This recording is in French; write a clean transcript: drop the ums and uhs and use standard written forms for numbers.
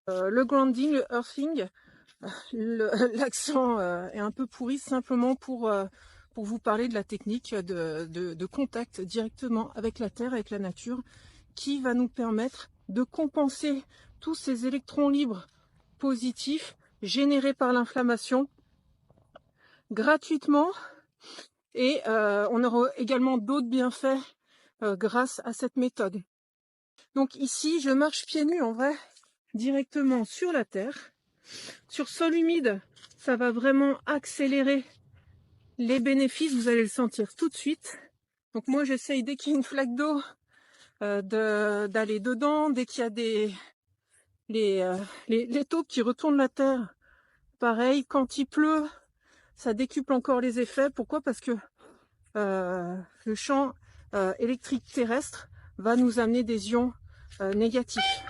Le grounding, le earthing, l'accent est un peu pourri, simplement pour vous parler de la technique de contact directement avec la terre, avec la nature, qui va nous permettre de compenser tous ces électrons libres positifs générés par l'inflammation gratuitement, et on aura également d'autres bienfaits grâce à cette méthode. Donc ici, je marche pieds nus en vrai, directement sur la terre. Sur sol humide, ça va vraiment accélérer les bénéfices, vous allez le sentir tout de suite. Donc moi, j'essaye dès qu'il y a une flaque d'eau d'aller dedans, dès qu'il y a les taupes qui retournent la terre. Pareil, quand il pleut, ça décuple encore les effets. Pourquoi? Parce que le champ électrique terrestre va nous amener des ions négatifs.